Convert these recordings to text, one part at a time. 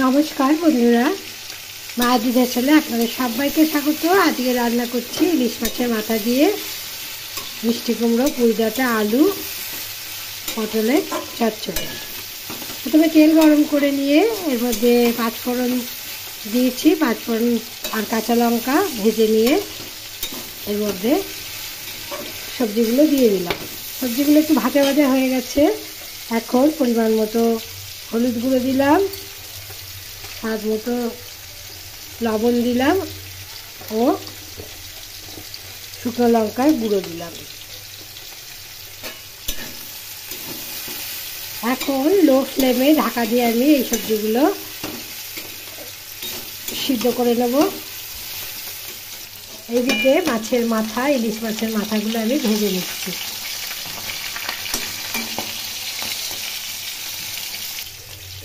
নমস্কার বন্ধুরা, মায়াদিদের চ্যানেলে আপনাদের সবাইকে স্বাগত। আজকে রান্না করছি ইলিশ মাছের মাথা দিয়ে মিষ্টি কুমড়ো, পুঁইডাঁটা, আলু, পটলের চচ্চড়ি। প্রথমে তেল গরম করে নিয়ে এর মধ্যে পাঁচফোড়ন দিয়েছি, পাঁচফোড়ন আর কাঁচা লঙ্কা ভেজে নিয়ে এর মধ্যে সবজিগুলো দিয়ে দিলাম। সবজিগুলো একটু ভাজা ভাজা হয়ে গেছে। এখন পরিমাণ মতো হলুদ গুঁড়ো দিলাম, স্বাদ মতো লবণ দিলাম ও শুকনো লঙ্কার গুঁড়ো দিলাম। এখন লো ফ্লেমে ঢাকা দিয়ে আমি এই সবজিগুলো সিদ্ধ করে নেব। এইদিকে মাছের মাথা, ইলিশ মাছের মাথাগুলো আমি ভেজে নিচ্ছি।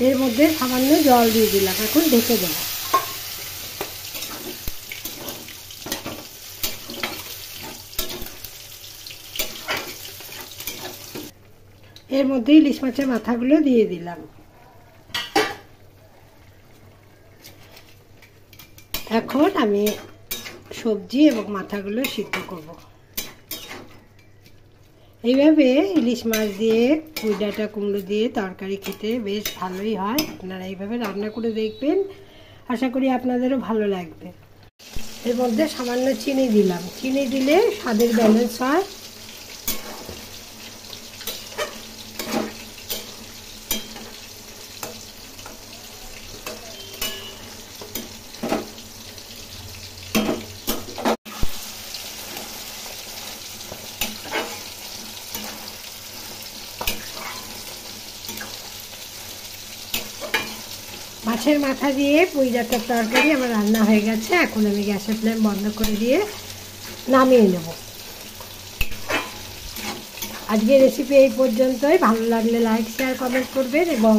এর মধ্যে সামান্য জল দিয়ে দিলাম, এখন ঢেকে দেব। এর মধ্যে ইলিশ মাছের মাথাগুলো দিয়ে দিলাম। এখন আমি সবজি এবং মাথাগুলো সিদ্ধ করব। এইভাবে ইলিশ মাছ দিয়ে পুঁইডাঁটা কুমড়ো দিয়ে তরকারি খেতে বেশ ভালোই হয়। আপনারা এইভাবে রান্না করে দেখবেন, আশা করি আপনাদেরও ভালো লাগবে। এর মধ্যে সামান্য চিনি দিলাম, চিনি দিলে স্বাদের ব্যালেন্স হয়। মাছের মাথা দিয়ে পুঁইডাঁটার তরকারি আমার রান্না হয়ে গেছে। এখন আমি গ্যাসের ফ্লেম বন্ধ করে দিয়ে নামিয়ে নেব। আজকের রেসিপি এই পর্যন্তই। ভালো লাগলে লাইক, শেয়ার, কমেন্ট করবেন এবং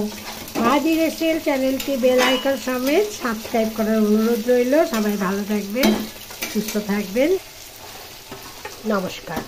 মায়াদি রেস্টুরেন্ট চ্যানেলটি বেল আইকন সমেত সাবস্ক্রাইব করার অনুরোধ রইল। সবাই ভালো থাকবেন, সুস্থ থাকবেন। নমস্কার।